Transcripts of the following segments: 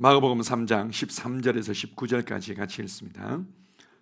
마가복음 3장 13절에서 19절까지 같이 읽습니다.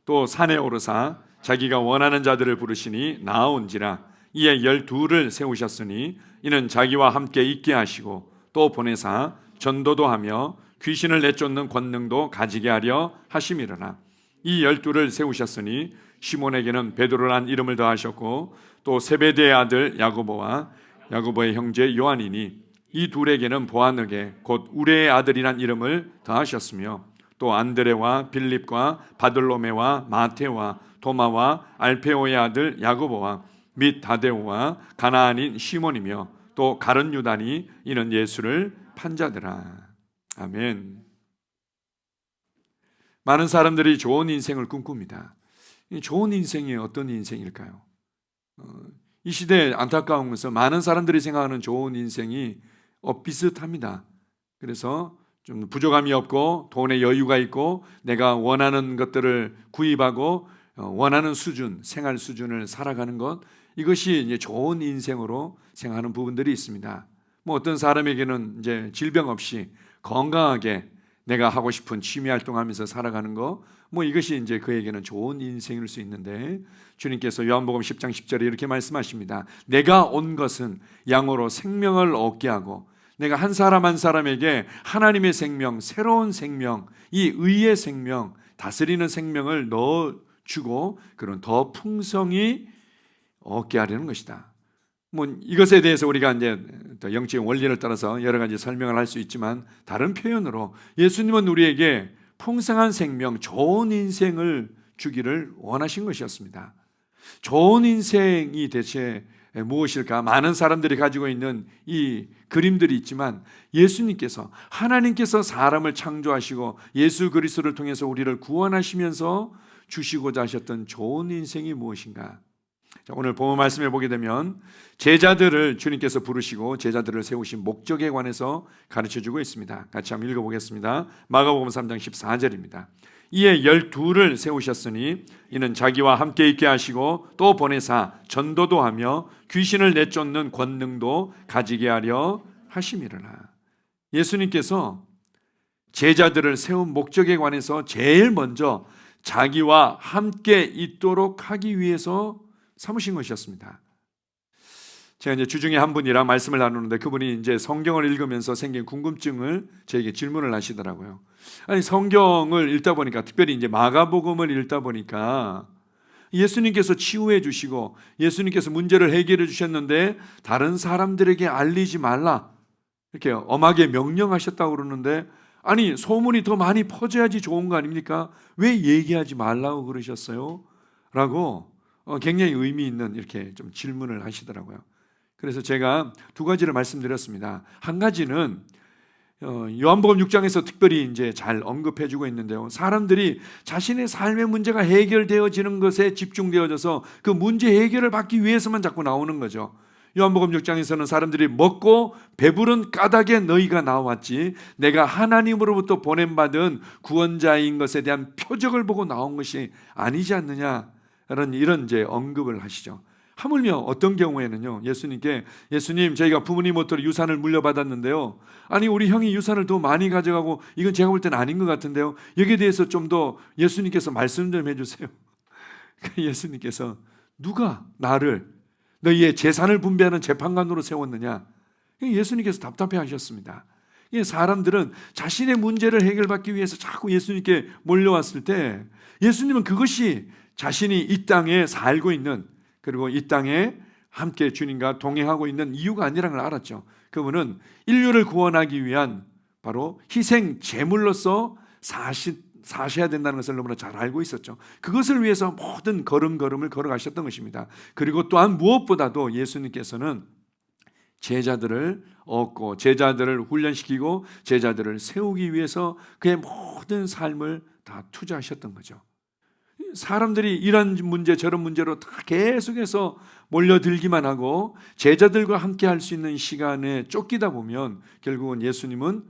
또 산에 오르사 자기가 원하는 자들을 부르시니 나아온지라. 이에 12를 세우셨으니 이는 자기와 함께 있게 하시고 또 보내사 전도도 하며 귀신을 내쫓는 권능도 가지게 하려 하심이로라. 이 12를 세우셨으니 시몬에게는 베드로란 이름을 더하셨고 또 세베대의 아들 야고보와 야고보의 형제 요한이니 이 둘에게는 보아느게 곧 우레의 아들이란 이름을 더하셨으며 또 안드레와 빌립과 바들로메와 마테와 도마와 알페오의 아들 야고보와 및 다데오와 가나안인 시몬이며 또 가룟 유다니 이는 예수를 판자더라. 아멘. 많은 사람들이 좋은 인생을 꿈꿉니다. 좋은 인생이 어떤 인생일까요? 이 시대에 안타까운 것은 많은 사람들이 생각하는 좋은 인생이 비슷합니다. 그래서 좀 부족함이 없고 돈에 여유가 있고 내가 원하는 것들을 구입하고 원하는 수준, 생활 수준을 살아가는 것, 이것이 이제 좋은 인생으로 생각하는 부분들이 있습니다. 뭐 어떤 사람에게는 이제 질병 없이 건강하게 내가 하고 싶은 취미 활동하면서 살아가는 거, 뭐 이것이 이제 그에게는 좋은 인생일 수 있는데, 주님께서 요한복음 10장 10절에 이렇게 말씀하십니다. 내가 온 것은 양으로 생명을 얻게 하고, 내가 한 사람 한 사람에게 하나님의 생명, 새로운 생명, 이 의의 생명, 다스리는 생명을 넣어주고 그런 더 풍성히 얻게 하려는 것이다. 뭐 이것에 대해서 우리가 이제 영적인 원리를 따라서 여러 가지 설명을 할 수 있지만, 다른 표현으로 예수님은 우리에게 풍성한 생명, 좋은 인생을 주기를 원하신 것이었습니다. 좋은 인생이 대체 무엇일까? 많은 사람들이 가지고 있는 이 그림들이 있지만, 예수님께서, 하나님께서 사람을 창조하시고 예수 그리스도를 통해서 우리를 구원하시면서 주시고자 하셨던 좋은 인생이 무엇인가? 자, 오늘 본문 말씀에 보게 되면 제자들을 주님께서 부르시고 제자들을 세우신 목적에 관해서 가르쳐주고 있습니다. 같이 한번 읽어보겠습니다. 마가복음 3장 14절입니다. 이에 12를 세우셨으니 이는 자기와 함께 있게 하시고 또 보내사 전도도 하며 귀신을 내쫓는 권능도 가지게 하려 하심이로라. 예수님께서 제자들을 세운 목적에 관해서 제일 먼저 자기와 함께 있도록 하기 위해서 삼으신 것이었습니다. 제가 이제 주중에 한 분이랑 말씀을 나누는데, 그분이 이제 성경을 읽으면서 생긴 궁금증을 저에게 질문을 하시더라고요. 아니, 성경을 읽다 보니까, 특별히 이제 마가복음을 읽다 보니까 예수님께서 치유해 주시고 예수님께서 문제를 해결해 주셨는데 다른 사람들에게 알리지 말라, 이렇게 엄하게 명령하셨다고 그러는데, 아니, 소문이 더 많이 퍼져야지 좋은 거 아닙니까? 왜 얘기하지 말라고 그러셨어요? 라고 굉장히 의미 있는 이렇게 좀 질문을 하시더라고요. 그래서 제가 두 가지를 말씀드렸습니다. 한 가지는 요한복음 6장에서 특별히 이제 잘 언급해주고 있는데요. 사람들이 자신의 삶의 문제가 해결되어지는 것에 집중되어져서 그 문제 해결을 받기 위해서만 자꾸 나오는 거죠. 요한복음 6장에서는 사람들이 먹고 배부른 까닭에 너희가 나왔지 내가 하나님으로부터 보냄받은 구원자인 것에 대한 표적을 보고 나온 것이 아니지 않느냐, 이런 이제 언급을 하시죠. 하물며 어떤 경우에는요, 예수님께, 예수님, 저희가 부모님부터 유산을 물려받았는데요, 아니 우리 형이 유산을 더 많이 가져가고 이건 제가 볼 때는 아닌 것 같은데요, 여기에 대해서 좀 더 예수님께서 말씀 좀 해주세요. 예수님께서 누가 나를 너희의 재산을 분배하는 재판관으로 세웠느냐? 예수님께서 답답해 하셨습니다. 사람들은 자신의 문제를 해결받기 위해서 자꾸 예수님께 몰려왔을 때, 예수님은 그것이 자신이 이 땅에 살고 있는, 그리고 이 땅에 함께 주님과 동행하고 있는 이유가 아니라는 걸 알았죠. 그분은 인류를 구원하기 위한 바로 희생 제물로서 사셔야 된다는 것을 너무나 잘 알고 있었죠. 그것을 위해서 모든 걸음걸음을 걸어가셨던 것입니다. 그리고 또한 무엇보다도 예수님께서는 제자들을 얻고 제자들을 훈련시키고 제자들을 세우기 위해서 그의 모든 삶을 다 투자하셨던 거죠. 사람들이 이런 문제 저런 문제로 다 계속해서 몰려들기만 하고 제자들과 함께 할 수 있는 시간에 쫓기다 보면 결국은 예수님은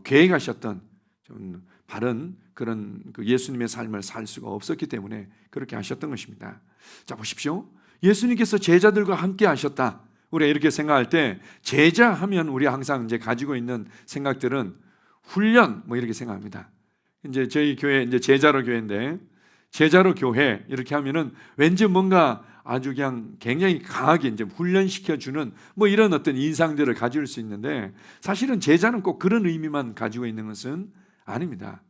계획하셨던 좀 바른 그런 예수님의 삶을 살 수가 없었기 때문에 그렇게 하셨던 것입니다. 자, 보십시오. 예수님께서 제자들과 함께 하셨다. 우리가 이렇게 생각할 때 제자 하면 우리 항상 이제 가지고 있는 생각들은 훈련 뭐 이렇게 생각합니다. 이제 저희 교회 이제 제자로 교회인데 제자로 교회 이렇게 하면은 왠지 뭔가 아주 그냥 굉장히 강하게 이제 훈련시켜 주는 뭐 이런 어떤 인상들을 가질 수 있는데 사실은 제자는 꼭 그런 의미만 가지고 있는 것은 아닙니다.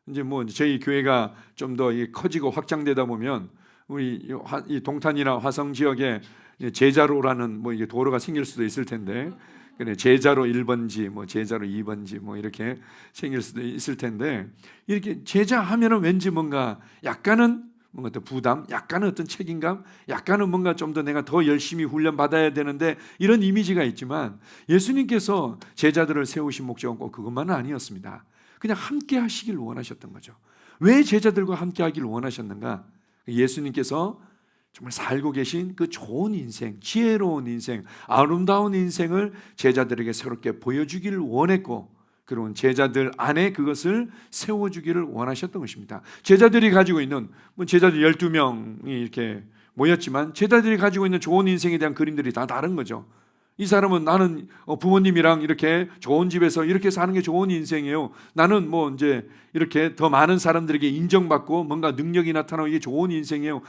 이제 뭐 저희 교회가 좀 더 커지고 확장되다 보면 우리 이 동탄이나 화성 지역에 제자로라는 뭐 이게 도로가 생길 수도 있을 텐데 그래 제자로 1번지 뭐 제자로 2번지 뭐 이렇게 생길 수도 있을 텐데 이렇게 제자 하면은 왠지 뭔가 약간은 뭔가 더 부담, 약간은 어떤 책임감, 약간은 뭔가 좀 더 내가 더 열심히 훈련 받아야 되는데 이런 이미지가 있지만 예수님께서 제자들을 세우신 목적은 꼭 그것만은 아니었습니다. 그냥 함께 하시길 원하셨던 거죠. 왜 제자들과 함께 하기를 원하셨는가? 예수님께서 정말 살고 계신 그 좋은 인생, 지혜로운 인생, 아름다운 인생을 제자들에게 새롭게 보여주기를 원했고 그리고 제자들 안에 그것을 세워주기를 원하셨던 것입니다. 제자들이 가지고 있는 제자들 12명이 이렇게 모였지만 제자들이 가지고 있는 좋은 인생에 대한 그림들이 다 다른 거죠. 이 사람은 나는 부모님이랑 이렇게 좋은 집에서 이렇게 사는 게 좋은 인생이에요. 나는 뭐 이제 이렇게 더 많은 사람들에게 인정받고 뭔가 능력이 나타나고 이게 좋은 인생이에요.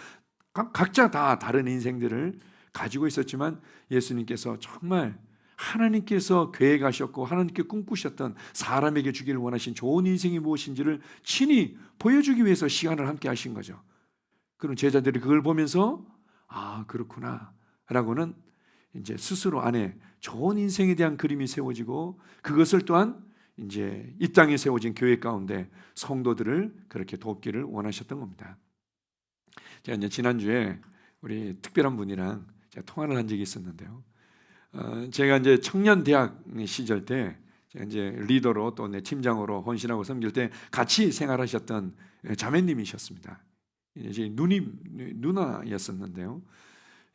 각자 다 다른 인생들을 가지고 있었지만 예수님께서 정말 하나님께서 계획하셨고 하나님께 꿈꾸셨던 사람에게 주기를 원하신 좋은 인생이 무엇인지를 친히 보여주기 위해서 시간을 함께 하신 거죠. 그럼 제자들이 그걸 보면서 아 그렇구나 라고는 이제 스스로 안에 좋은 인생에 대한 그림이 세워지고 그것을 또한 이제 이 땅에 세워진 교회 가운데 성도들을 그렇게 돕기를 원하셨던 겁니다. 제가 이제 지난주에 우리 특별한 분이랑 제가 통화를 한 적이 있었는데요. 제가 이제 청년 대학 시절 때 제가 이제 리더로 또 팀장으로 헌신하고 섬길 때 같이 생활하셨던 자매님이셨습니다. 이제 누나였었는데요.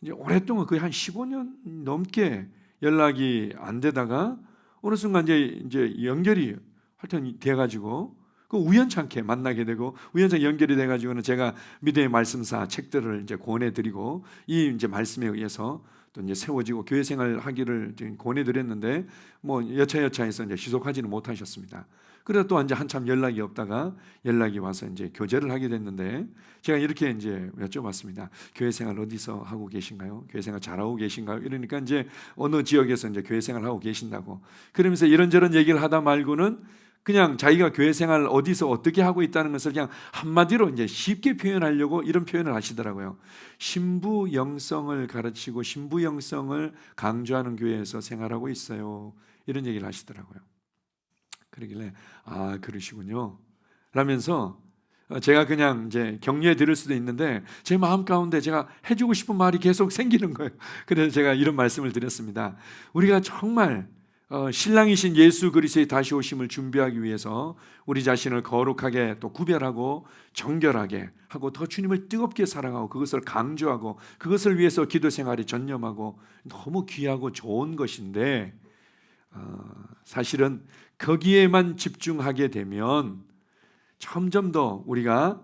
이제 오랫동안 거의 한 15년 넘게 연락이 안 되다가 어느 순간 이제 연결이 하여튼 돼가지고 그 우연찮게 만나게 되고 우연찮게 연결이 돼가지고는 제가 믿음의 말씀사 책들을 이제 권해드리고 이 이제 말씀에 의해서 또 이제 세워지고 교회 생활하기를 권해드렸는데 뭐 여차여차해서 이제 지속하지는 못하셨습니다. 그래서 또 이제 한참 연락이 없다가 연락이 와서 이제 교제를 하게 됐는데 제가 이렇게 이제 여쭤봤습니다. 교회 생활 어디서 하고 계신가요? 교회 생활 잘하고 계신가요? 이러니까 이제 어느 지역에서 이제 교회 생활 하고 계신다고 그러면서 이런저런 얘기를 하다 말고는 그냥 자기가 교회 생활 어디서 어떻게 하고 있다는 것을 그냥 한마디로 이제 쉽게 표현하려고 이런 표현을 하시더라고요. 신부 영성을 가르치고 신부 영성을 강조하는 교회에서 생활하고 있어요. 이런 얘기를 하시더라고요. 그러길래 아 그러시군요. 라면서 제가 그냥 이제 격려해 드릴 수도 있는데 제 마음 가운데 제가 해주고 싶은 말이 계속 생기는 거예요. 그래서 제가 이런 말씀을 드렸습니다. 우리가 정말 신랑이신 예수 그리스도의 다시 오심을 준비하기 위해서 우리 자신을 거룩하게 또 구별하고 정결하게 하고 더 주님을 뜨겁게 사랑하고 그것을 강조하고 그것을 위해서 기도 생활에 전념하고 너무 귀하고 좋은 것인데 사실은 거기에만 집중하게 되면 점점 더 우리가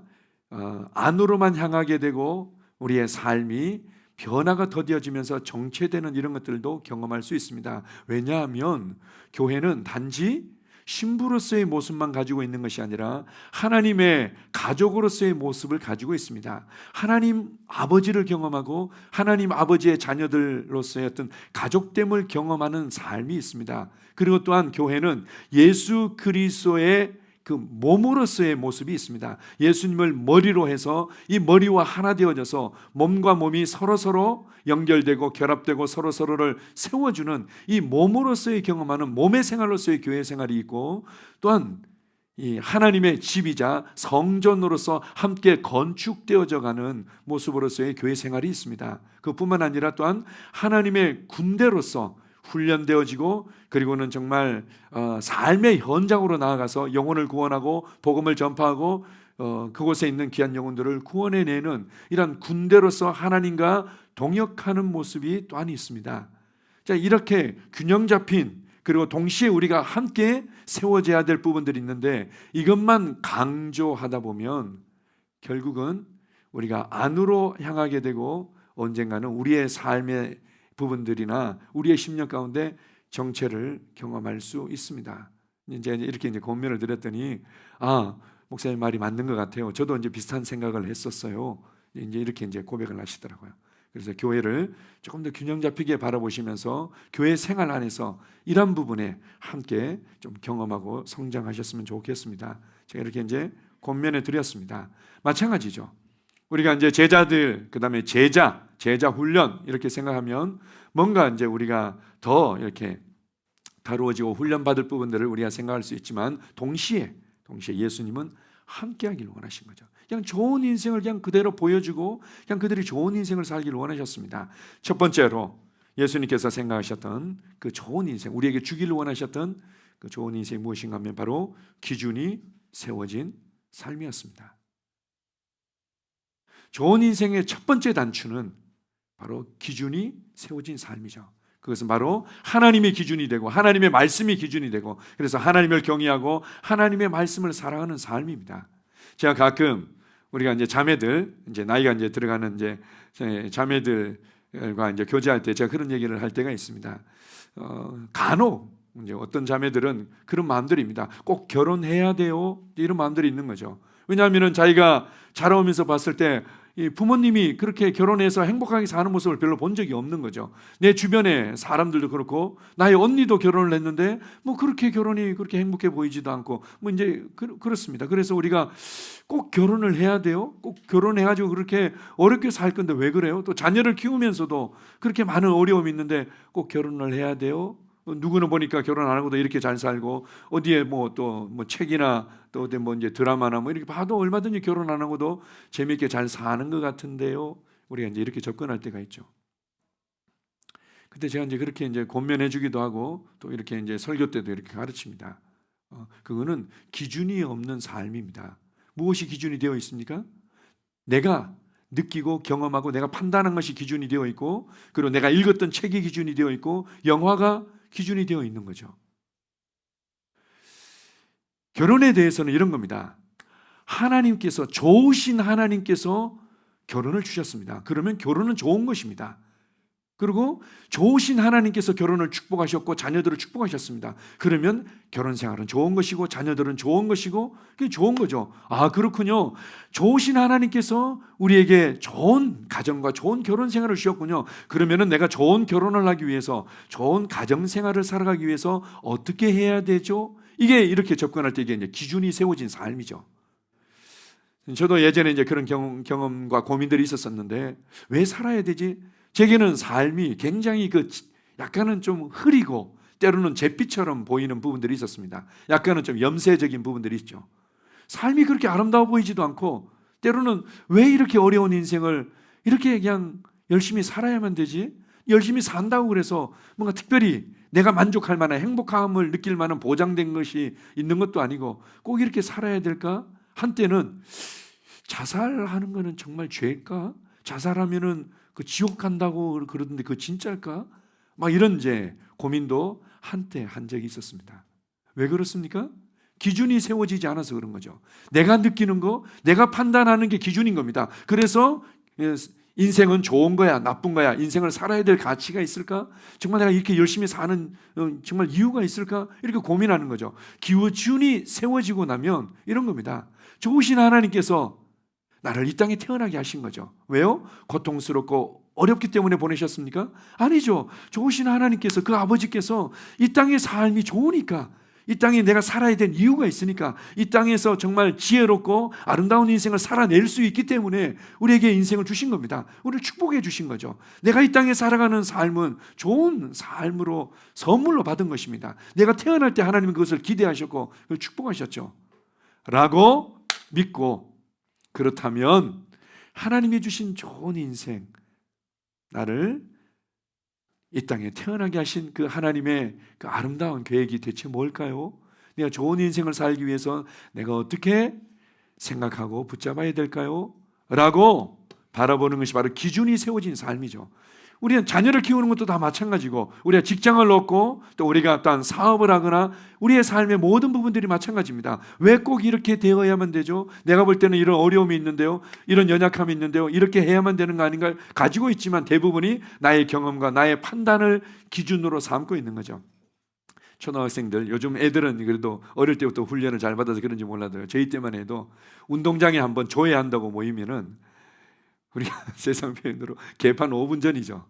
안으로만 향하게 되고 우리의 삶이 변화가 더뎌지면서 정체되는 이런 것들도 경험할 수 있습니다. 왜냐하면 교회는 단지 신부로서의 모습만 가지고 있는 것이 아니라 하나님의 가족으로서의 모습을 가지고 있습니다. 하나님 아버지를 경험하고 하나님 아버지의 자녀들로서의 어떤 가족됨을 경험하는 삶이 있습니다. 그리고 또한 교회는 예수 그리스도의 그 몸으로서의 모습이 있습니다. 예수님을 머리로 해서 이 머리와 하나 되어져서 몸과 몸이 서로서로 연결되고 결합되고 서로서로를 세워주는 이 몸으로서의 경험하는 몸의 생활로서의 교회 생활이 있고 또한 이 하나님의 집이자 성전으로서 함께 건축되어져 가는 모습으로서의 교회 생활이 있습니다. 그뿐만 아니라 또한 하나님의 군대로서 훈련되어지고 그리고는 정말 삶의 현장으로 나아가서 영혼을 구원하고 복음을 전파하고 그곳에 있는 귀한 영혼들을 구원해내는 이런 군대로서 하나님과 동역하는 모습이 또한 있습니다. 자, 이렇게 균형 잡힌 그리고 동시에 우리가 함께 세워져야 될 부분들이 있는데 이것만 강조하다 보면 결국은 우리가 안으로 향하게 되고 언젠가는 우리의 삶의 부분들이나 우리의 심령 가운데 정체를 경험할 수 있습니다. 이제 이렇게 이제 권면을 드렸더니 목사님 말이 맞는 것 같아요. 저도 이제 비슷한 생각을 했었어요. 이제 이렇게 이제 고백을 하시더라고요. 그래서 교회를 조금 더 균형 잡히게 바라보시면서 교회 생활 안에서 이런 부분에 함께 좀 경험하고 성장하셨으면 좋겠습니다. 제가 이렇게 이제 권면해 드렸습니다. 마찬가지죠. 우리가 이제 제자들, 그다음에 제자 훈련 이렇게 생각하면 뭔가 이제 우리가 더 이렇게 다루어지고 훈련받을 부분들을 우리가 생각할 수 있지만 동시에 예수님은 함께하기를 원하신 거죠. 그냥 좋은 인생을 그냥 그대로 보여주고 그냥 그들이 좋은 인생을 살기를 원하셨습니다. 첫 번째로 예수님께서 생각하셨던 그 좋은 인생, 우리에게 주기를 원하셨던 그 좋은 인생이 무엇인가 하면 바로 기준이 세워진 삶이었습니다. 좋은 인생의 첫 번째 단추는 바로 기준이 세워진 삶이죠. 그것은 바로 하나님의 기준이 되고 하나님의 말씀이 기준이 되고 그래서 하나님을 경외하고 하나님의 말씀을 사랑하는 삶입니다. 제가 가끔 우리가 이제 자매들 이제 나이가 이제 들어가는 이제 자매들과 이제 교제할 때 제가 그런 얘기를 할 때가 있습니다. 간혹 이제 어떤 자매들은 그런 마음들입니다. 꼭 결혼해야 돼요. 이런 마음들이 있는 거죠. 왜냐하면 자기가 자라오면서 봤을 때 이 부모님이 그렇게 결혼해서 행복하게 사는 모습을 별로 본 적이 없는 거죠. 내 주변에 사람들도 그렇고 나의 언니도 결혼을 했는데 뭐 그렇게 결혼이 그렇게 행복해 보이지도 않고 뭐 이제 그렇습니다. 그래서 우리가 꼭 결혼을 해야 돼요? 꼭 결혼해가지고 그렇게 어렵게 살 건데 왜 그래요? 또 자녀를 키우면서도 그렇게 많은 어려움이 있는데 꼭 결혼을 해야 돼요? 누구는 보니까 결혼 안 하고도 이렇게 잘 살고 어디에 뭐 또 뭐 책이나 또 어디 뭐 이제 드라마나 뭐 이렇게 봐도 얼마든지 결혼 안 하고도 재미있게 잘 사는 것 같은데요. 우리가 이제 이렇게 접근할 때가 있죠. 그때 제가 이제 그렇게 이제 권면해 주기도 하고 또 이렇게 이제 설교 때도 이렇게 가르칩니다. 그거는 기준이 없는 삶입니다. 무엇이 기준이 되어 있습니까? 내가 느끼고 경험하고 내가 판단한 것이 기준이 되어 있고 그리고 내가 읽었던 책이 기준이 되어 있고 영화가 기준이 되어 있는 거죠. 결혼에 대해서는 이런 겁니다. 하나님께서 좋으신 하나님께서 결혼을 주셨습니다. 그러면 결혼은 좋은 것입니다. 그리고 좋으신 하나님께서 결혼을 축복하셨고 자녀들을 축복하셨습니다. 그러면 결혼 생활은 좋은 것이고 자녀들은 좋은 것이고 그게 좋은 거죠. 그렇군요. 좋으신 하나님께서 우리에게 좋은 가정과 좋은 결혼 생활을 주셨군요. 그러면은 내가 좋은 결혼을 하기 위해서 좋은 가정 생활을 살아가기 위해서 어떻게 해야 되죠? 이게 이렇게 접근할 때 이게 이제 기준이 세워진 삶이죠. 저도 예전에 이제 그런 경험과 고민들이 있었었는데 왜 살아야 되지? 제게는 삶이 굉장히 약간은 좀 흐리고 때로는 잿빛처럼 보이는 부분들이 있었습니다. 약간은 좀 염세적인 부분들이 있죠. 삶이 그렇게 아름다워 보이지도 않고 때로는 왜 이렇게 어려운 인생을 이렇게 그냥 열심히 살아야만 되지? 열심히 산다고 그래서 뭔가 특별히 내가 만족할 만한 행복함을 느낄 만한 보장된 것이 있는 것도 아니고 꼭 이렇게 살아야 될까? 한때는 자살하는 거는 정말 죄일까? 자살하면은 그 지옥 간다고 그러던데 그거 진짜일까? 막 이런 이제 고민도 한때 한 적이 있었습니다. 왜 그렇습니까? 기준이 세워지지 않아서 그런 거죠. 내가 느끼는 거, 내가 판단하는 게 기준인 겁니다. 그래서 인생은 좋은 거야, 나쁜 거야, 인생을 살아야 될 가치가 있을까? 정말 내가 이렇게 열심히 사는 정말 이유가 있을까? 이렇게 고민하는 거죠. 기준이 세워지고 나면 이런 겁니다. 좋으신 하나님께서 나를 이 땅에 태어나게 하신 거죠. 왜요? 고통스럽고 어렵기 때문에 보내셨습니까? 아니죠. 좋으신 하나님께서 그 아버지께서 이 땅의 삶이 좋으니까 이 땅에 내가 살아야 될 이유가 있으니까 이 땅에서 정말 지혜롭고 아름다운 인생을 살아낼 수 있기 때문에 우리에게 인생을 주신 겁니다. 우리를 축복해 주신 거죠. 내가 이 땅에 살아가는 삶은 좋은 삶으로 선물로 받은 것입니다. 내가 태어날 때 하나님은 그것을 기대하셨고 그걸 축복하셨죠. 라고 믿고 그렇다면 하나님이 주신 좋은 인생, 나를 이 땅에 태어나게 하신 그 하나님의 그 아름다운 계획이 대체 뭘까요? 내가 좋은 인생을 살기 위해서 내가 어떻게 생각하고 붙잡아야 될까요? 라고 바라보는 것이 바로 기준이 세워진 삶이죠. 우리는 자녀를 키우는 것도 다 마찬가지고 우리가 직장을 얻고 또 우리가 어떤 사업을 하거나 우리의 삶의 모든 부분들이 마찬가지입니다. 왜 꼭 이렇게 되어야만 되죠? 내가 볼 때는 이런 어려움이 있는데요, 이런 연약함이 있는데요, 이렇게 해야만 되는 거 아닌가 가지고 있지만 대부분이 나의 경험과 나의 판단을 기준으로 삼고 있는 거죠. 초등학생들, 요즘 애들은 그래도 어릴 때부터 훈련을 잘 받아서 그런지 몰라도 저희 때만 해도 운동장에 한번 조회한다고 모이면은 우리가 세상 표현으로 개판 5분 전이죠.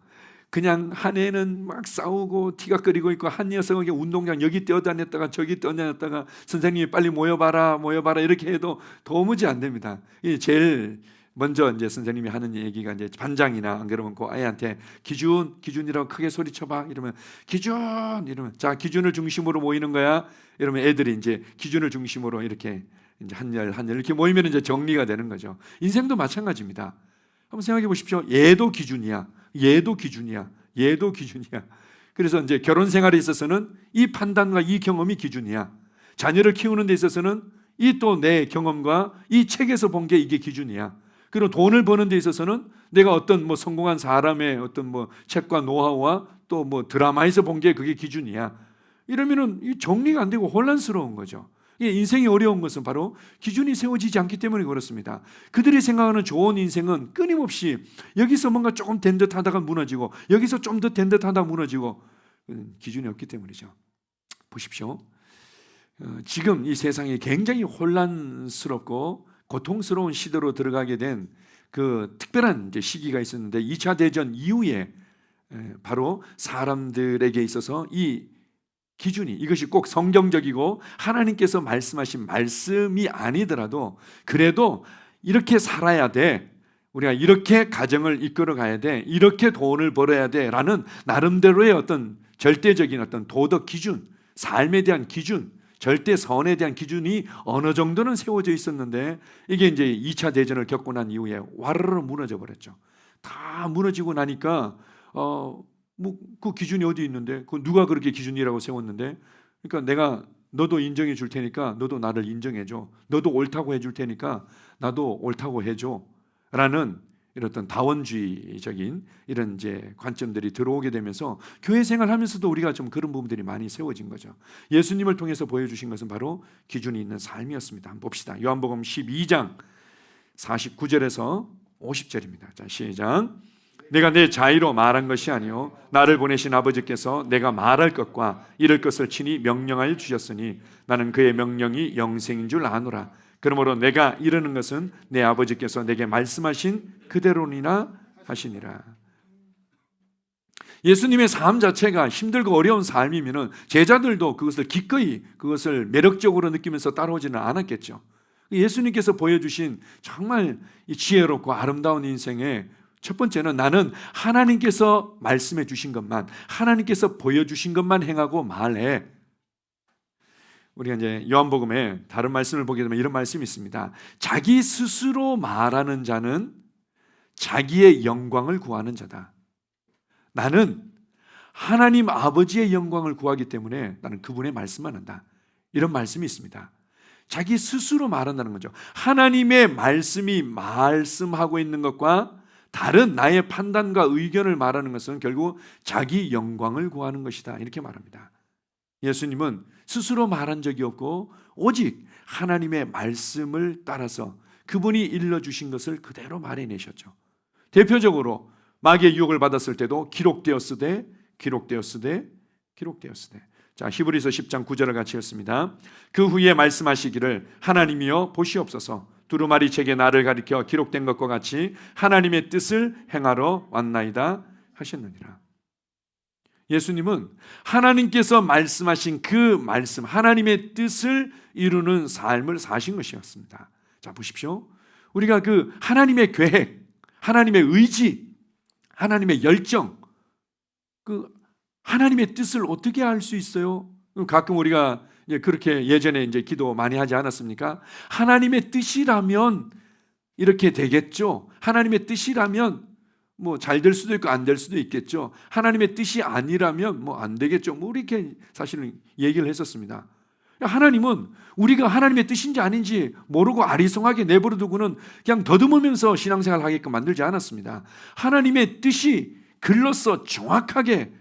그냥 한 애는 막 싸우고 티가 끓이고 있고, 한 녀석은 운동장 여기 뛰어다녔다가 저기 뛰어다녔다가 선생님이 빨리 모여봐라 이렇게 해도 도무지 안 됩니다. 이 제일 먼저 이제 선생님이 하는 얘기가 이제 반장이나 안 그러면 그 아이한테 기준이라고 크게 소리쳐봐 이러면 기준 이러면 자 기준을 중심으로 모이는 거야 이러면 애들이 이제 기준을 중심으로 이렇게 이제 한열 이렇게 모이면 이제 정리가 되는 거죠. 인생도 마찬가지입니다. 한번 생각해 보십시오. 얘도 기준이야. 그래서 이제 결혼 생활에 있어서는 이 판단과 이 경험이 기준이야. 자녀를 키우는 데 있어서는 이 또 내 경험과 이 책에서 본 게 이게 기준이야. 그리고 돈을 버는 데 있어서는 내가 어떤 뭐 성공한 사람의 어떤 뭐 책과 노하우와 또 뭐 드라마에서 본 게 그게 기준이야. 이러면은 이 정리가 안 되고 혼란스러운 거죠. 인생이 어려운 것은 바로 기준이 세워지지 않기 때문에 그렇습니다. 그들이 생각하는 좋은 인생은 끊임없이 여기서 뭔가 조금 된 듯 하다가 무너지고 여기서 좀 더 된 듯 하다가 무너지고 기준이 없기 때문이죠. 보십시오. 지금 이 세상이 굉장히 혼란스럽고 고통스러운 시대로 들어가게 된 그 특별한 이제 시기가 있었는데 2차 대전 이후에 바로 사람들에게 있어서 이 기준이 이것이 꼭 성경적이고 하나님께서 말씀하신 말씀이 아니더라도 그래도 이렇게 살아야 돼, 우리가 이렇게 가정을 이끌어 가야 돼, 이렇게 돈을 벌어야 돼 라는 나름대로의 어떤 절대적인 어떤 도덕 기준, 삶에 대한 기준, 절대 선에 대한 기준이 어느 정도는 세워져 있었는데 이게 이제 2차 대전을 겪고 난 이후에 와르르 무너져 버렸죠. 다 무너지고 나니까 뭐 그 기준이 어디 있는데, 그 누가 그렇게 기준이라고 세웠는데, 그러니까 내가 너도 인정해 줄 테니까 너도 나를 인정해 줘, 너도 옳다고 해줄 테니까 나도 옳다고 해줘 라는 이런 어떤 다원주의적인 이런 이제 관점들이 들어오게 되면서 교회 생활하면서도 우리가 좀 그런 부분들이 많이 세워진 거죠. 예수님을 통해서 보여주신 것은 바로 기준이 있는 삶이었습니다. 한번 봅시다. 요한복음 12장 49절에서 50절입니다. 자, 시작. 내가 내 자의로 말한 것이 아니요 나를 보내신 아버지께서 내가 말할 것과 이를 것을 친히 명령하여 주셨으니 나는 그의 명령이 영생인 줄 아노라. 그러므로 내가 이르는 것은 내 아버지께서 내게 말씀하신 그대로니나 하시니라. 예수님의 삶 자체가 힘들고 어려운 삶이면 제자들도 그것을 기꺼이 그것을 매력적으로 느끼면서 따라오지는 않았겠죠. 예수님께서 보여주신 정말 지혜롭고 아름다운 인생의 첫 번째는 나는 하나님께서 말씀해 주신 것만, 하나님께서 보여주신 것만 행하고 말해. 우리가 이제 요한복음에 다른 말씀을 보게 되면 이런 말씀이 있습니다. 자기 스스로 말하는 자는 자기의 영광을 구하는 자다. 나는 하나님 아버지의 영광을 구하기 때문에 나는 그분의 말씀만 한다. 이런 말씀이 있습니다. 자기 스스로 말한다는 거죠. 하나님의 말씀이 말씀하고 있는 것과 다른 나의 판단과 의견을 말하는 것은 결국 자기 영광을 구하는 것이다. 이렇게 말합니다. 예수님은 스스로 말한 적이 없고 오직 하나님의 말씀을 따라서 그분이 일러주신 것을 그대로 말해내셨죠. 대표적으로 마귀의 유혹을 받았을 때도 기록되었으되. 자, 히브리서 10장 9절을 같이 읽습니다. 그 후에 말씀하시기를 하나님이여 보시옵소서 두루마리 책에 나를 가리켜 기록된 것과 같이 하나님의 뜻을 행하러 왔나이다 하셨느니라. 예수님은 하나님께서 말씀하신 그 말씀, 하나님의 뜻을 이루는 삶을 사신 것이었습니다. 자, 보십시오. 우리가 그 하나님의 계획, 하나님의 의지, 하나님의 열정, 그 하나님의 뜻을 어떻게 알 수 있어요? 가끔 우리가 그렇게 예전에 이제 기도 많이 하지 않았습니까? 하나님의 뜻이라면 이렇게 되겠죠. 하나님의 뜻이라면 뭐 잘 될 수도 있고 안 될 수도 있겠죠. 하나님의 뜻이 아니라면 뭐 안 되겠죠. 뭐 이렇게 사실은 얘기를 했었습니다. 하나님은 우리가 하나님의 뜻인지 아닌지 모르고 아리송하게 내버려 두고는 그냥 더듬으면서 신앙생활 하게끔 만들지 않았습니다. 하나님의 뜻이 글로써 정확하게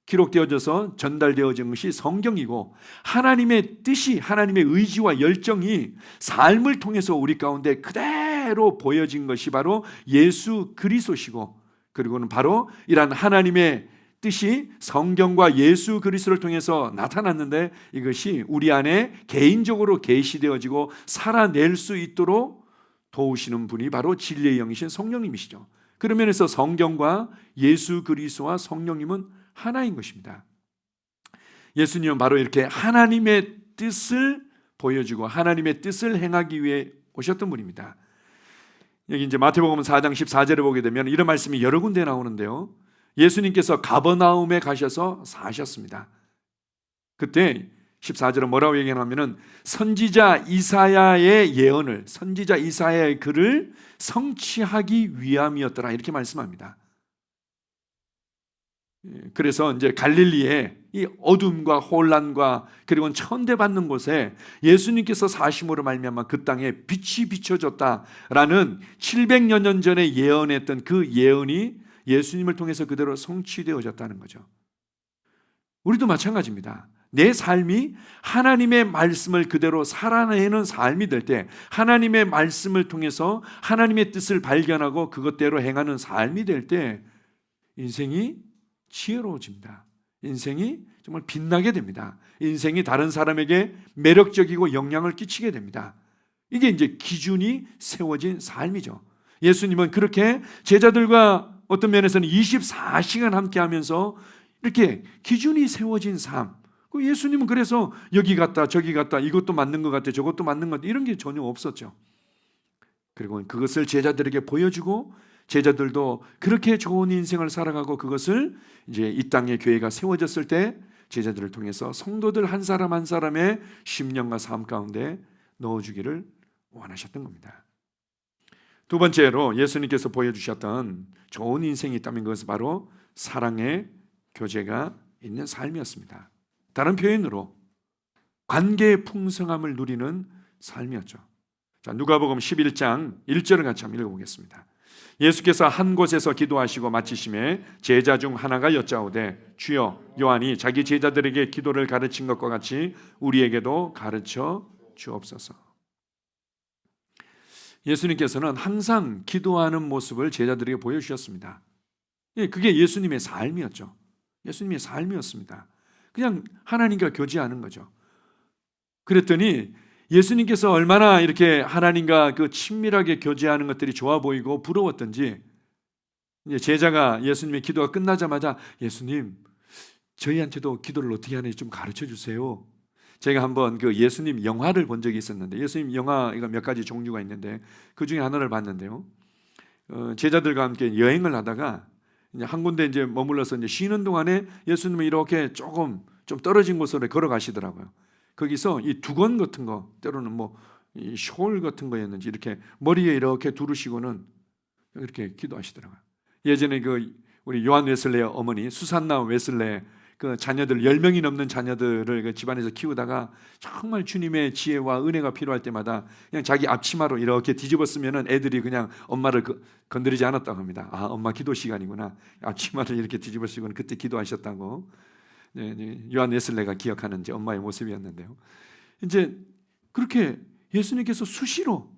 기록되어져서 전달되어진 것이 성경이고, 하나님의 뜻이, 하나님의 의지와 열정이 삶을 통해서 우리 가운데 그대로 보여진 것이 바로 예수 그리스도시고, 그리고는 바로 이러한 하나님의 뜻이 성경과 예수 그리스도를 통해서 나타났는데 이것이 우리 안에 개인적으로 계시되어지고 살아낼 수 있도록 도우시는 분이 바로 진리의 영이신 성령님이시죠. 그런 면에서 성경과 예수 그리스도와 성령님은 하나인 것입니다. 예수님은 바로 이렇게 하나님의 뜻을 보여주고 하나님의 뜻을 행하기 위해 오셨던 분입니다. 여기 이제 마태복음 4장 14절에 보게 되면 이런 말씀이 여러 군데 나오는데요. 예수님께서 가버나움에 가셔서 사셨습니다. 그때 14절은 뭐라고 얘기하냐면은 선지자 이사야의 예언을, 선지자 이사야의 글을 성취하기 위함이었더라 이렇게 말씀합니다. 그래서 이제 갈릴리에 이 어둠과 혼란과 그리고 천대받는 곳에 예수님께서 사심으로 말미암아 그 땅에 빛이 비춰졌다라는 700여 년 전에 예언했던 그 예언이 예수님을 통해서 그대로 성취되어졌다는 거죠. 우리도 마찬가지입니다. 내 삶이 하나님의 말씀을 그대로 살아내는 삶이 될 때, 하나님의 말씀을 통해서 하나님의 뜻을 발견하고 그것대로 행하는 삶이 될 때 인생이 지혜로워집니다. 인생이 정말 빛나게 됩니다. 인생이 다른 사람에게 매력적이고 영향을 끼치게 됩니다. 이게 이제 기준이 세워진 삶이죠. 예수님은 그렇게 제자들과 어떤 면에서는 24시간 함께 하면서 이렇게 기준이 세워진 삶. 예수님은 그래서 여기 갔다 저기 갔다 이것도 맞는 것 같아 저것도 맞는 것 같아 이런 게 전혀 없었죠. 그리고 그것을 제자들에게 보여주고 제자들도 그렇게 좋은 인생을 살아가고 그것을 이제 이 땅에 교회가 세워졌을 때 제자들을 통해서 성도들 한 사람 한 사람의 심령과 삶 가운데 넣어주기를 원하셨던 겁니다. 두 번째로 예수님께서 보여주셨던 좋은 인생이 있다면 그것은 바로 사랑의 교제가 있는 삶이었습니다. 다른 표현으로 관계의 풍성함을 누리는 삶이었죠. 자, 누가복음 11장 1절을 같이 한번 읽어보겠습니다. 예수께서 한 곳에서 기도하시고 마치심에 제자 중 하나가 여짜오되 주여 요한이 자기 제자들에게 기도를 가르친 것과 같이 우리에게도 가르쳐 주옵소서. 예수님께서는 항상 기도하는 모습을 제자들에게 보여주셨습니다. 그게 예수님의 삶이었죠. 예수님의 삶이었습니다. 그냥 하나님과 교제하는 거죠. 그랬더니 예수님께서 얼마나 이렇게 하나님과 그 친밀하게 교제하는 것들이 좋아 보이고 부러웠던지 이제 제자가 예수님의 기도가 끝나자마자 예수님 저희한테도 기도를 어떻게 하는지 좀 가르쳐 주세요. 제가 한번 그 예수님 영화를 본 적이 있었는데 예수님 영화가 몇 가지 종류가 있는데 그 중에 하나를 봤는데요. 제자들과 함께 여행을 하다가 이제 한 군데 이제 머물러서 이제 쉬는 동안에 예수님은 이렇게 조금 좀 떨어진 곳으로 걸어가시더라고요. 거기서 이 두건 같은 거 때로는 뭐 이 숄 같은 거였는지 이렇게 머리에 이렇게 두르시고는 이렇게 기도하시더라고요. 예전에 그 우리 요한 웨슬레의 어머니 수산나 웨슬레 그 자녀들 10명이 넘는 자녀들을 그 집안에서 키우다가 정말 주님의 지혜와 은혜가 필요할 때마다 그냥 자기 앞치마로 이렇게 뒤집었으면은 애들이 그냥 엄마를 건드리지 않았다고 합니다. 아, 엄마 기도 시간이구나. 앞치마를 이렇게 뒤집으시고는 그때 기도하셨다고. 요한 웨슬레가 기억하는 이제 엄마의 모습이었는데요. 이제 그렇게 예수님께서 수시로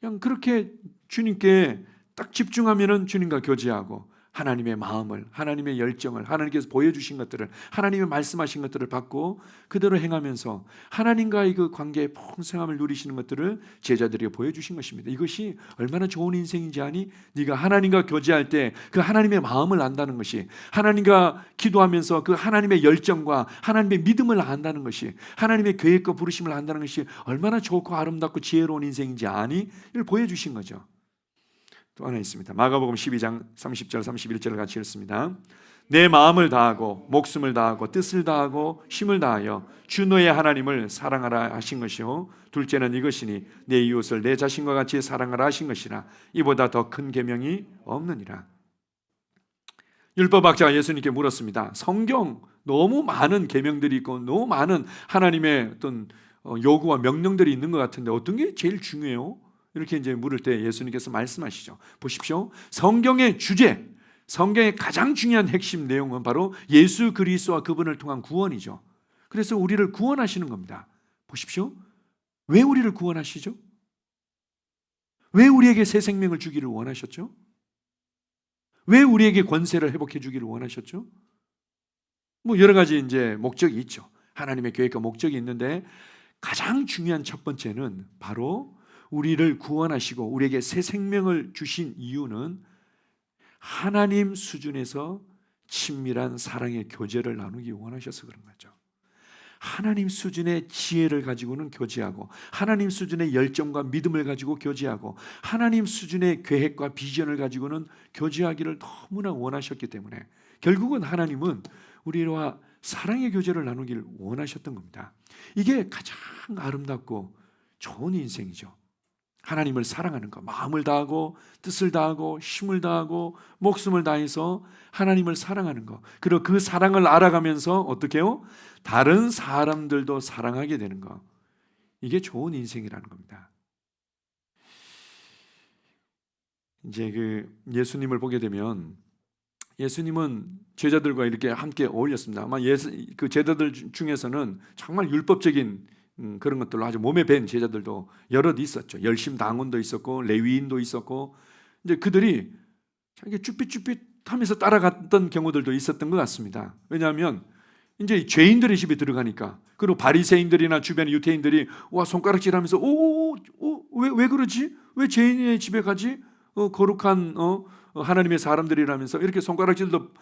그냥 그렇게 주님께 딱 집중하면은 주님과 교제하고 하나님의 마음을, 하나님의 열정을, 하나님께서 보여주신 것들을, 하나님의 말씀하신 것들을 받고 그대로 행하면서 하나님과의 그 관계의 풍성함을 누리시는 것들을 제자들에게 보여주신 것입니다. 이것이 얼마나 좋은 인생인지 아니? 네가 하나님과 교제할 때 그 하나님의 마음을 안다는 것이, 하나님과 기도하면서 그 하나님의 열정과 하나님의 믿음을 안다는 것이, 하나님의 계획과 부르심을 안다는 것이 얼마나 좋고 아름답고 지혜로운 인생인지 아니? 이걸 보여주신 거죠. 또 하나 있습니다. 마가복음 12장 30절 31절을 같이 읽습니다. 내 마음을 다하고 목숨을 다하고 뜻을 다하고 힘을 다하여 주 너의 하나님을 사랑하라 하신 것이요 둘째는 이것이니 내 이웃을 내 자신과 같이 사랑하라 하신 것이라. 이보다 더 큰 계명이 없느니라. 율법학자가 예수님께 물었습니다. 성경 너무 많은 계명들이 있고 너무 많은 하나님의 어떤 요구와 명령들이 있는 것 같은데 어떤 게 제일 중요해요? 이렇게 이제 물을 때 예수님께서 말씀하시죠. 보십시오. 성경의 주제, 성경의 가장 중요한 핵심 내용은 바로 예수 그리스도와 그분을 통한 구원이죠. 그래서 우리를 구원하시는 겁니다. 보십시오. 왜 우리를 구원하시죠? 왜 우리에게 새 생명을 주기를 원하셨죠? 왜 우리에게 권세를 회복해 주기를 원하셨죠? 뭐 여러 가지 이제 목적이 있죠. 하나님의 계획과 목적이 있는데 가장 중요한 첫 번째는 바로 우리를 구원하시고 우리에게 새 생명을 주신 이유는 하나님 수준에서 친밀한 사랑의 교제를 나누기 원하셔서 그런 거죠. 하나님 수준의 지혜를 가지고는 교제하고, 하나님 수준의 열정과 믿음을 가지고 교제하고, 하나님 수준의 계획과 비전을 가지고는 교제하기를 너무나 원하셨기 때문에 결국은 하나님은 우리와 사랑의 교제를 나누기를 원하셨던 겁니다. 이게 가장 아름답고 좋은 인생이죠. 하나님을 사랑하는 것, 마음을 다하고 뜻을 다하고 힘을 다하고 목숨을 다해서 하나님을 사랑하는 것, 그리고 그 사랑을 알아가면서 어떻게 해요? 다른 사람들도 사랑하게 되는 것, 이게 좋은 인생이라는 겁니다. 이제 예수님을 보게 되면 예수님은 제자들과 이렇게 함께 어울렸습니다. 아마 그 제자들 중에서는 정말 율법적인 그런 것들로 아주 몸에 밴 제자들도 여럿 있었죠. 열심당원도 있었고 레위인도 있었고, 이제 그들이 자기 쭈삣쭈삣하면서 따라갔던 경우들도 있었던 것 같습니다. 왜냐하면 이제 죄인들의 집에 들어가니까, 그리고 바리새인들이나 주변의 유대인들이 와 손가락질하면서 왜 그러지? 왜 죄인의 집에 가지? 거룩한 하나님의 사람들이라면서 이렇게 손가락질도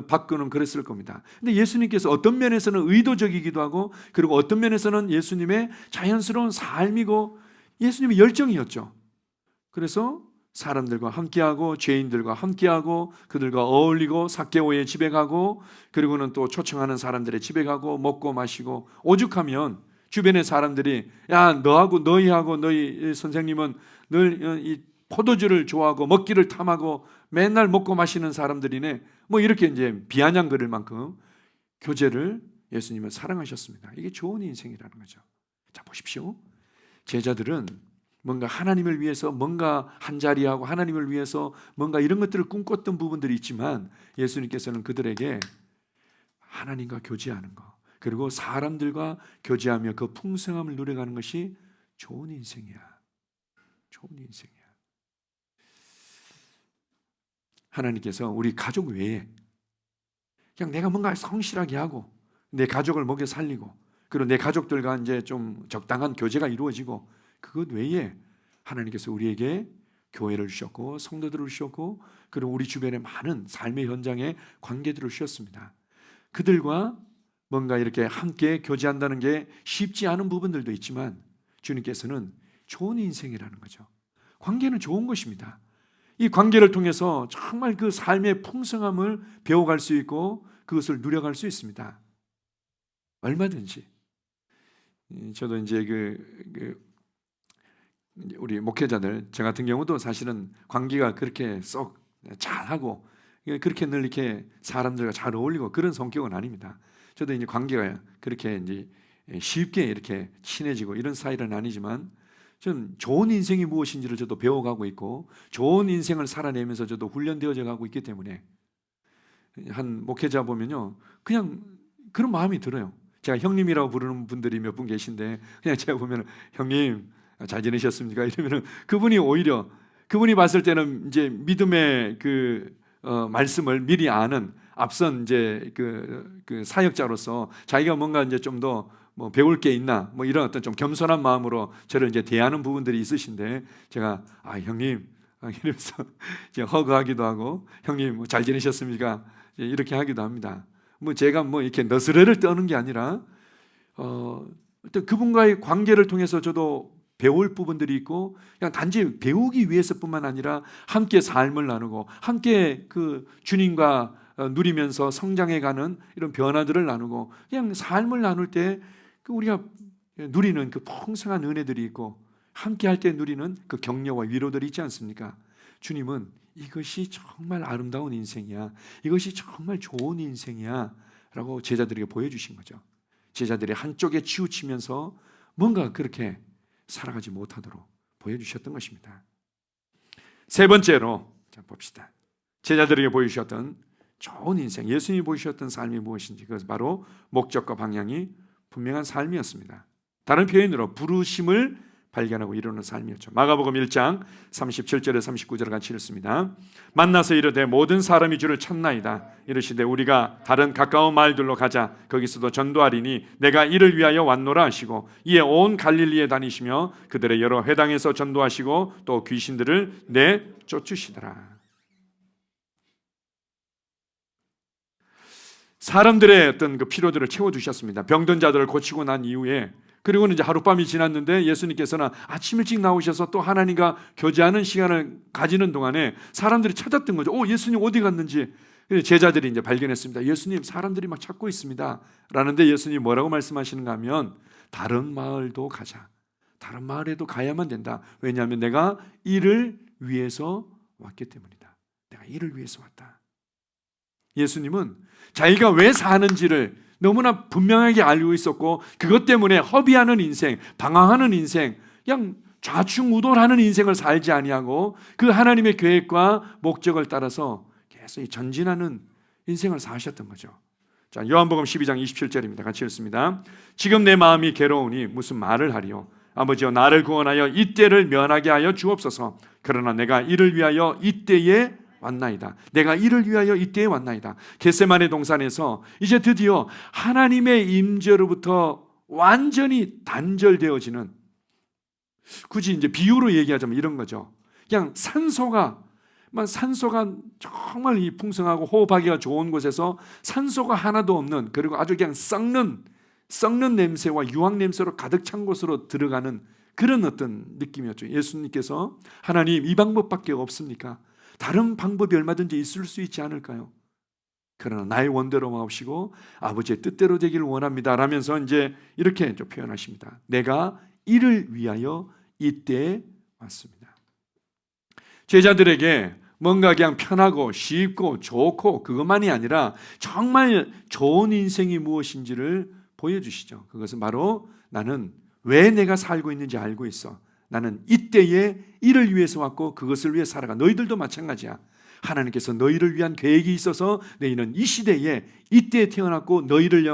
받고는 그랬을 겁니다. 근데 예수님께서 어떤 면에서는 의도적이기도 하고, 그리고 어떤 면에서는 예수님의 자연스러운 삶이고 예수님의 열정이었죠. 그래서 사람들과 함께하고 죄인들과 함께하고 그들과 어울리고 삭개오의 집에 가고, 그리고는 또 초청하는 사람들의 집에 가고 먹고 마시고, 오죽하면 주변의 사람들이 야 너하고 너희하고 너희 선생님은 늘 이 포도주를 좋아하고 먹기를 탐하고 맨날 먹고 마시는 사람들이네, 뭐 이렇게 이제 비아냥거릴 만큼 교제를 예수님은 사랑하셨습니다. 이게 좋은 인생이라는 거죠. 자 보십시오. 제자들은 뭔가 하나님을 위해서 뭔가 한자리하고 하나님을 위해서 뭔가 이런 것들을 꿈꿨던 부분들이 있지만, 예수님께서는 그들에게 하나님과 교제하는 것, 그리고 사람들과 교제하며 그 풍성함을 누려가는 것이 좋은 인생이야. 좋은 인생이야. 하나님께서 우리 가족 외에 그냥 내가 뭔가 성실하게 하고 내 가족을 먹여 살리고, 그리고 내 가족들과 이제 좀 적당한 교제가 이루어지고, 그것 외에 하나님께서 우리에게 교회를 주셨고 성도들을 주셨고, 그리고 우리 주변의 많은 삶의 현장에 관계들을 주셨습니다. 그들과 뭔가 이렇게 함께 교제한다는 게 쉽지 않은 부분들도 있지만 주님께서는 좋은 인생이라는 거죠. 관계는 좋은 것입니다. 이 관계를 통해서 정말 그 삶의 풍성함을 배워갈 수 있고 그것을 누려갈 수 있습니다. 얼마든지. 저도 이제 우리 목회자들, 저 같은 경우도 사실은 관계가 그렇게 썩 잘하고 그렇게 늘 이렇게 사람들과 잘 어울리고 그런 성격은 아닙니다. 저도 이제 관계가 그렇게 이제 쉽게 이렇게 친해지고 이런 스타일은 아니지만, 저는 좋은 인생이 무엇인지를 저도 배워가고 있고 좋은 인생을 살아내면서 저도 훈련되어져 가고 있기 때문에, 한 목회자 보면요 그냥 그런 마음이 들어요. 제가 형님이라고 부르는 분들이 몇 분 계신데, 그냥 제가 보면 형님 잘 지내셨습니까? 이러면은 그분이 오히려 그분이 봤을 때는 이제 믿음의 말씀을 미리 아는 앞선 이제 그 사역자로서 자기가 뭔가 이제 좀 더 뭐 배울 게 있나 뭐 이런 어떤 좀 겸손한 마음으로 저를 이제 대하는 부분들이 있으신데, 제가 형님 이러면서 이제 허그하기도 하고 형님 뭐 잘 지내셨습니까? 이렇게 하기도 합니다. 뭐 제가 뭐 이렇게 너스레를 떠는 게 아니라 어떤 그분과의 관계를 통해서 저도 배울 부분들이 있고, 그냥 단지 배우기 위해서뿐만 아니라 함께 삶을 나누고 함께 그 주님과 누리면서 성장해가는 이런 변화들을 나누고, 그냥 삶을 나눌 때 우리가 누리는 그 풍성한 은혜들이 있고 함께 할 때 누리는 그 격려와 위로들이 있지 않습니까? 주님은 이것이 정말 아름다운 인생이야, 이것이 정말 좋은 인생이야 라고 제자들에게 보여주신 거죠. 제자들이 한쪽에 치우치면서 뭔가 그렇게 살아가지 못하도록 보여주셨던 것입니다. 세 번째로 봅시다. 제자들에게 보여주셨던 좋은 인생, 예수님이 보여주셨던 삶이 무엇인지, 그것은 바로 목적과 방향이 분명한 삶이었습니다. 다른 표현으로 부르심을 발견하고 이루는 삶이었죠. 마가복음 1장 37절에 39절을 같이 읽습니다. 만나서 이르되 모든 사람이 주를 찾나이다. 이르시되 우리가 다른 가까운 마을들로 가자. 거기서도 전도하리니 내가 이를 위하여 왔노라 하시고 이에 온 갈릴리에 다니시며 그들의 여러 회당에서 전도하시고 또 귀신들을 내쫓으시더라. 사람들의 어떤 그 필요들을 채워주셨습니다. 병든 자들을 고치고 난 이후에, 그리고는 이제 하룻밤이 지났는데 예수님께서는 아침 일찍 나오셔서 또 하나님과 교제하는 시간을 가지는 동안에 사람들이 찾았던 거죠. 예수님 어디 갔는지. 제자들이 이제 발견했습니다. 예수님, 사람들이 막 찾고 있습니다. 라는데 예수님이 뭐라고 말씀하시는가 하면 다른 마을도 가자. 다른 마을에도 가야만 된다. 왜냐하면 내가 이를 위해서 왔기 때문이다. 내가 이를 위해서 왔다. 예수님은 자기가 왜 사는지를 너무나 분명하게 알고 있었고, 그것 때문에 허비하는 인생, 방황하는 인생, 그냥 좌충우돌하는 인생을 살지 아니하고 그 하나님의 계획과 목적을 따라서 계속 전진하는 인생을 사셨던 거죠. 자, 요한복음 12장 27절입니다. 같이 읽습니다. 지금 내 마음이 괴로우니 무슨 말을 하리요. 아버지여, 나를 구원하여 이때를 면하게 하여 주옵소서. 그러나 내가 이를 위하여 이때에 왔나이다. 내가 이를 위하여 이때에 왔나이다. 겟세마네 동산에서 이제 드디어 하나님의 임재로부터 완전히 단절되어지는, 굳이 이제 비유로 얘기하자면 이런 거죠. 그냥 산소가 정말 이 풍성하고 호흡하기가 좋은 곳에서 산소가 하나도 없는, 그리고 아주 그냥 썩는 냄새와 유황 냄새로 가득 찬 곳으로 들어가는 그런 어떤 느낌이었죠. 예수님께서 하나님, 이 방법밖에 없습니까? 다른 방법이 얼마든지 있을 수 있지 않을까요? 그러나 나의 원대로 마옵시고 아버지의 뜻대로 되기를 원합니다 라면서 이제 이렇게 표현하십니다. 내가 이를 위하여 이때에 왔습니다. 제자들에게 뭔가 그냥 편하고 쉽고 좋고 그것만이 아니라 정말 좋은 인생이 무엇인지를 보여주시죠. 그것은 바로 나는 왜 내가 살고 있는지 알고 있어. 나는 이때에 이를 위해서 왔고 그것을 위해 살아가. 너희들도 마찬가지야. 하나님께서 너희를 위한 계획이 있어서 너희는 이 시대에 이때에 태어났고 너희를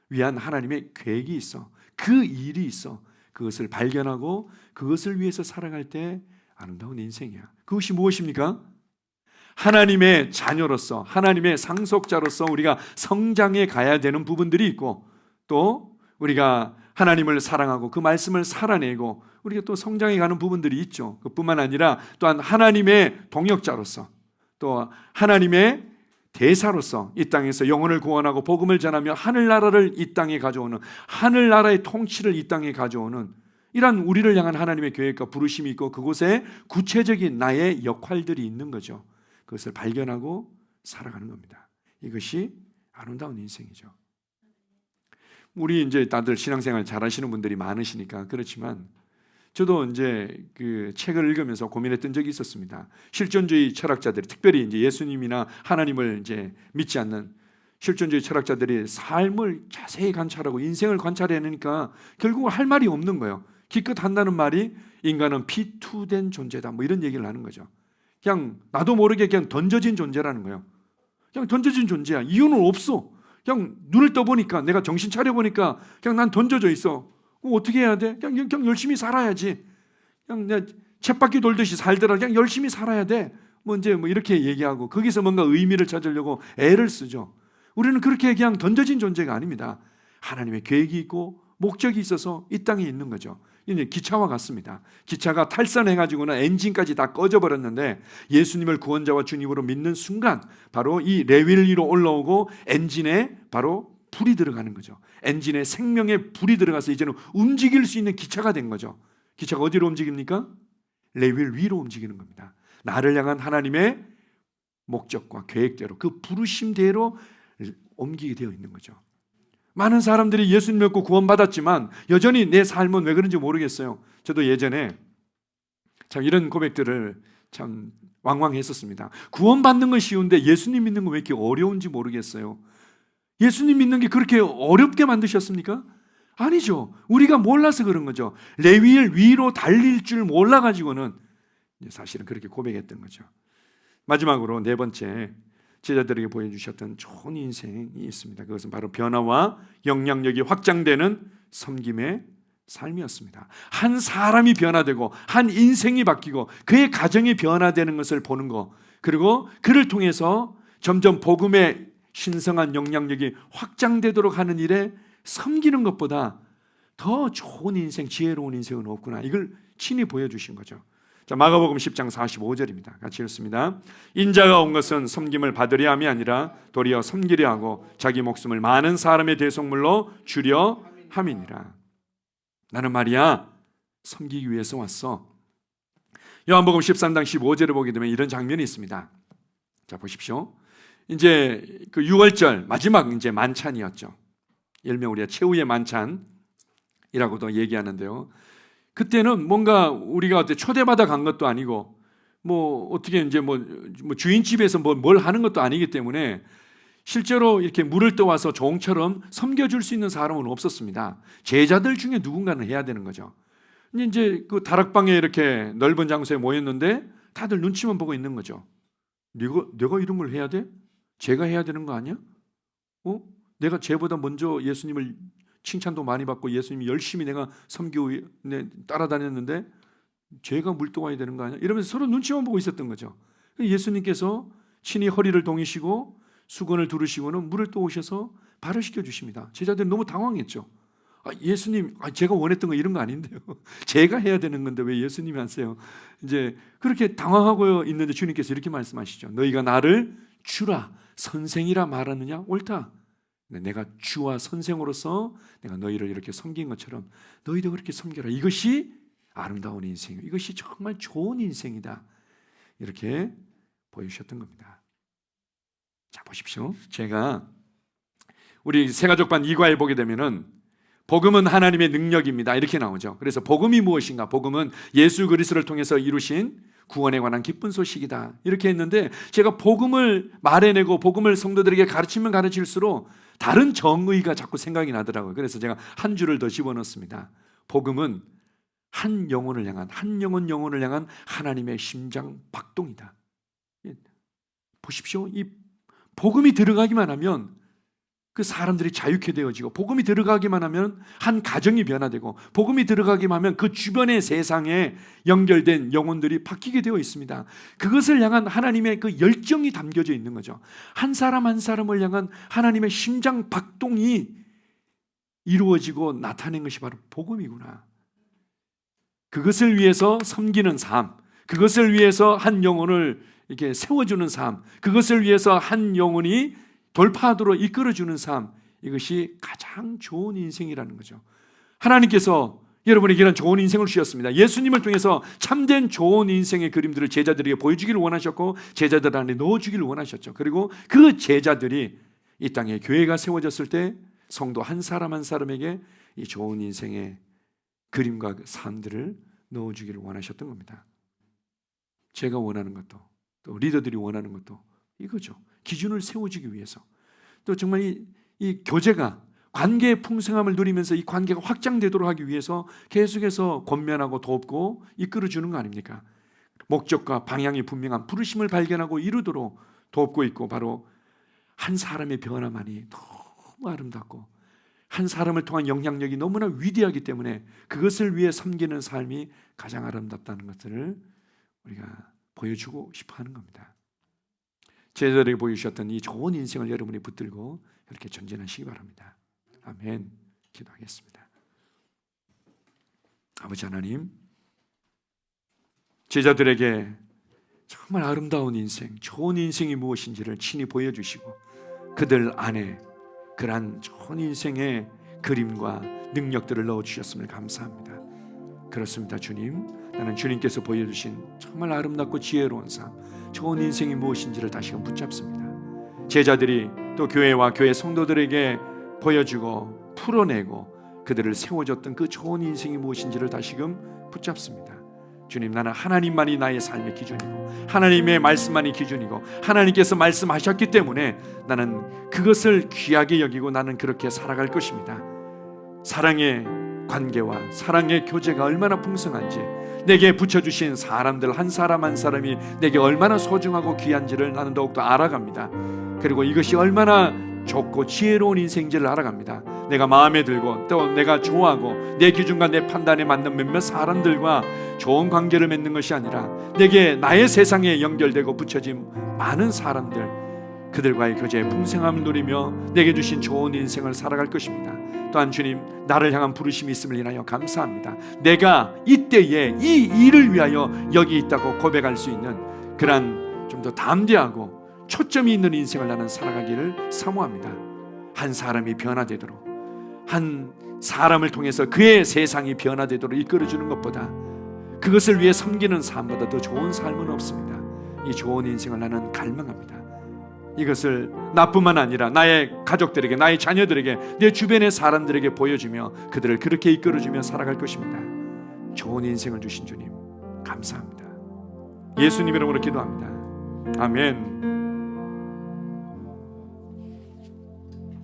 위한 하나님의 계획이 있어. 그 일이 있어. 그것을 발견하고 그것을 위해서 살아갈 때 아름다운 인생이야. 그것이 무엇입니까? 하나님의 자녀로서, 하나님의 상속자로서 우리가 성장해 가야 되는 부분들이 있고, 또 우리가 하나님을 사랑하고 그 말씀을 살아내고 우리가 또 성장해 가는 부분들이 있죠. 그뿐만 아니라 또한 하나님의 동역자로서, 또 하나님의 대사로서 이 땅에서 영혼을 구원하고 복음을 전하며 하늘나라를 이 땅에 가져오는, 하늘나라의 통치를 이 땅에 가져오는 이런 우리를 향한 하나님의 계획과 부르심이 있고 그곳에 구체적인 나의 역할들이 있는 거죠. 그것을 발견하고 살아가는 겁니다. 이것이 아름다운 인생이죠. 우리 이제 다들 신앙생활 잘하시는 분들이 많으시니까 그렇지만 저도 이제 그 책을 읽으면서 고민했던 적이 있었습니다. 실존주의 철학자들이, 특별히 이제 예수님이나 하나님을 이제 믿지 않는 실존주의 철학자들이 삶을 자세히 관찰하고 인생을 관찰해내니까 결국 할 말이 없는 거예요. 기껏 한다는 말이 인간은 피투된 존재다, 뭐 이런 얘기를 하는 거죠. 그냥 나도 모르게 그냥 던져진 존재라는 거예요. 그냥 던져진 존재야. 이유는 없어. 그냥 눈을 떠보니까, 내가 정신 차려보니까 그냥 난 던져져 있어. 어떻게 해야 돼? 그냥 열심히 살아야지. 그냥 내가 쳇바퀴 돌듯이 살더라. 그냥 열심히 살아야 돼. 뭐 이제 뭐 이렇게 얘기하고 거기서 뭔가 의미를 찾으려고 애를 쓰죠. 우리는 그렇게 그냥 던져진 존재가 아닙니다. 하나님의 계획이 있고 목적이 있어서 이 땅에 있는 거죠. 이제 기차와 같습니다. 기차가 탈선해가지고는 엔진까지 다 꺼져버렸는데 예수님을 구원자와 주님으로 믿는 순간 바로 이 레위를 위로 올라오고 엔진에 바로 불이 들어가는 거죠. 엔진에 생명의 불이 들어가서 이제는 움직일 수 있는 기차가 된 거죠. 기차가 어디로 움직입니까? 레위를 위로 움직이는 겁니다. 나를 향한 하나님의 목적과 계획대로, 그 부르심대로 옮기게 되어 있는 거죠. 많은 사람들이 예수님 믿고 구원받았지만 여전히 내 삶은 왜 그런지 모르겠어요. 저도 예전에 참 이런 고백들을 참 왕왕했었습니다. 구원받는 건 쉬운데 예수님 믿는 건 왜 이렇게 어려운지 모르겠어요. 예수님 믿는 게 그렇게 어렵게 만드셨습니까? 아니죠. 우리가 몰라서 그런 거죠. 레위를 위로 달릴 줄 몰라가지고는 사실은 그렇게 고백했던 거죠. 마지막으로 네 번째, 제자들에게 보여주셨던 좋은 인생이 있습니다. 그것은 바로 변화와 영향력이 확장되는 섬김의 삶이었습니다. 한 사람이 변화되고 한 인생이 바뀌고 그의 가정이 변화되는 것을 보는 것, 그리고 그를 통해서 점점 복음의 신성한 영향력이 확장되도록 하는 일에 섬기는 것보다 더 좋은 인생, 지혜로운 인생은 없구나. 이걸 친히 보여주신 거죠. 자, 마가복음 10장 45절입니다. 같이 읽습니다. 인자가 온 것은 섬김을 받으려 함이 아니라 도리어 섬기려 하고 자기 목숨을 많은 사람의 대속물로 주려 함이니라. 나는 말이야 섬기기 위해서 왔어. 요한복음 13장 15절을 보게 되면 이런 장면이 있습니다. 자, 보십시오. 이제 그 6월절 마지막 이제 만찬이었죠. 일명 우리가 최후의 만찬이라고도 얘기하는데요. 그때는 뭔가 우리가 어떻게 초대받아 간 것도 아니고 뭐 어떻게 이제 뭐 주인집에서 뭘 하는 것도 아니기 때문에 실제로 이렇게 물을 떠와서 종처럼 섬겨줄 수 있는 사람은 없었습니다. 제자들 중에 누군가는 해야 되는 거죠. 이제 그 다락방에 이렇게 넓은 장소에 모였는데 다들 눈치만 보고 있는 거죠. 내가 이런 걸 해야 돼? 제가 해야 되는 거 아니야? 내가 쟤보다 먼저 예수님을 칭찬도 많이 받고 예수님이 열심히 내가 섬기고 따라다녔는데 쟤가 물 떠와야 되는 거 아니야? 이러면서 서로 눈치만 보고 있었던 거죠. 예수님께서 친히 허리를 동이시고 수건을 두르시고는 물을 떠오셔서 발을 씻겨주십니다. 제자들은 너무 당황했죠. 예수님, 제가 원했던 거 이런 거 아닌데요. 제가 해야 되는 건데 왜 예수님이 하세요? 이제 그렇게 당황하고 있는데 주님께서 이렇게 말씀하시죠. 너희가 나를 주라 선생이라 말하느냐? 옳다. 내가 주와 선생으로서 내가 너희를 이렇게 섬긴 것처럼 너희도 그렇게 섬겨라. 이것이 아름다운 인생이에요. 이것이 정말 좋은 인생이다. 이렇게 보여주셨던 겁니다. 자, 보십시오. 제가 우리 새가족반 2과에 보게 되면은 복음은 하나님의 능력입니다. 이렇게 나오죠. 그래서 복음이 무엇인가? 복음은 예수 그리스도를 통해서 이루신 구원에 관한 기쁜 소식이다. 이렇게 했는데 제가 복음을 말해내고 복음을 성도들에게 가르치면 가르칠수록 다른 정의가 자꾸 생각이 나더라고요. 그래서 제가 한 줄을 더 집어넣습니다. 복음은 한 영혼을 향한, 한 영혼을 향한 하나님의 심장 박동이다. 보십시오. 이 복음이 들어가기만 하면 그 사람들이 자유케 되어지고, 복음이 들어가기만 하면 한 가정이 변화되고, 복음이 들어가기만 하면 그 주변의 세상에 연결된 영혼들이 바뀌게 되어 있습니다. 그것을 향한 하나님의 그 열정이 담겨져 있는 거죠. 한 사람 한 사람을 향한 하나님의 심장 박동이 이루어지고 나타낸 것이 바로 복음이구나. 그것을 위해서 섬기는 삶, 그것을 위해서 한 영혼을 이렇게 세워주는 삶, 그것을 위해서 한 영혼이 돌파하도록 이끌어주는 삶, 이것이 가장 좋은 인생이라는 거죠. 하나님께서 여러분에게 이런 좋은 인생을 주셨습니다. 예수님을 통해서 참된 좋은 인생의 그림들을 제자들에게 보여주기를 원하셨고 제자들 안에 넣어주기를 원하셨죠. 그리고 그 제자들이 이 땅에 교회가 세워졌을 때 성도 한 사람 한 사람에게 이 좋은 인생의 그림과 삶들을 넣어주기를 원하셨던 겁니다. 제가 원하는 것도 또 리더들이 원하는 것도 이거죠. 기준을 세워주기 위해서. 또 정말 이 교제가 관계의 풍성함을 누리면서 이 관계가 확장되도록 하기 위해서 계속해서 권면하고 돕고 이끌어주는 거 아닙니까? 목적과 방향이 분명한 부르심을 발견하고 이루도록 돕고 있고, 바로 한 사람의 변화만이 너무 아름답고 한 사람을 통한 영향력이 너무나 위대하기 때문에 그것을 위해 섬기는 삶이 가장 아름답다는 것들을 우리가 보여주고 싶어 하는 겁니다. 제자들에게 보여주셨던 이 좋은 인생을 여러분이 붙들고 이렇게 전진하시기 바랍니다. 아멘. 기도하겠습니다. 아버지 하나님, 제자들에게 정말 아름다운 인생, 좋은 인생이 무엇인지를 친히 보여주시고 그들 안에 그러한 좋은 인생의 그림과 능력들을 넣어주셨음을 감사합니다. 그렇습니다. 주님, 나는 주님께서 보여주신 정말 아름답고 지혜로운 삶, 좋은 인생이 무엇인지를 다시금 붙잡습니다. 제자들이 또 교회와 교회 성도들에게 보여주고 풀어내고 그들을 세워줬던 그 좋은 인생이 무엇인지를 다시금 붙잡습니다. 주님, 나는 하나님만이 나의 삶의 기준이고 하나님의 말씀만이 기준이고 하나님께서 말씀하셨기 때문에 나는 그것을 귀하게 여기고 나는 그렇게 살아갈 것입니다. 사랑의 관계와 사랑의 교제가 얼마나 풍성한지, 내게 붙여주신 사람들 한 사람 한 사람이 내게 얼마나 소중하고 귀한지를 나는 더욱더 알아갑니다. 그리고 이것이 얼마나 좋고 지혜로운 인생질을 알아갑니다. 내가 마음에 들고 또 내가 좋아하고 내 기준과 내 판단에 맞는 몇몇 사람들과 좋은 관계를 맺는 것이 아니라 내게 나의 세상에 연결되고 붙여진 많은 사람들, 그들과의 교제의 풍성함을 누리며 내게 주신 좋은 인생을 살아갈 것입니다. 또한 주님, 나를 향한 부르심이 있음을 인하여 감사합니다. 내가 이때에 이 일을 위하여 여기 있다고 고백할 수 있는 그러한 좀 더 담대하고 초점이 있는 인생을 나는 살아가기를 사모합니다. 한 사람이 변화되도록, 한 사람을 통해서 그의 세상이 변화되도록 이끌어주는 것보다, 그것을 위해 섬기는 삶보다 더 좋은 삶은 없습니다. 이 좋은 인생을 나는 갈망합니다. 이것을 나뿐만 아니라 나의 가족들에게, 나의 자녀들에게, 내 주변의 사람들에게 보여주며 그들을 그렇게 이끌어주며 살아갈 것입니다. 좋은 인생을 주신 주님 감사합니다. 예수님 이름으로 기도합니다. 아멘.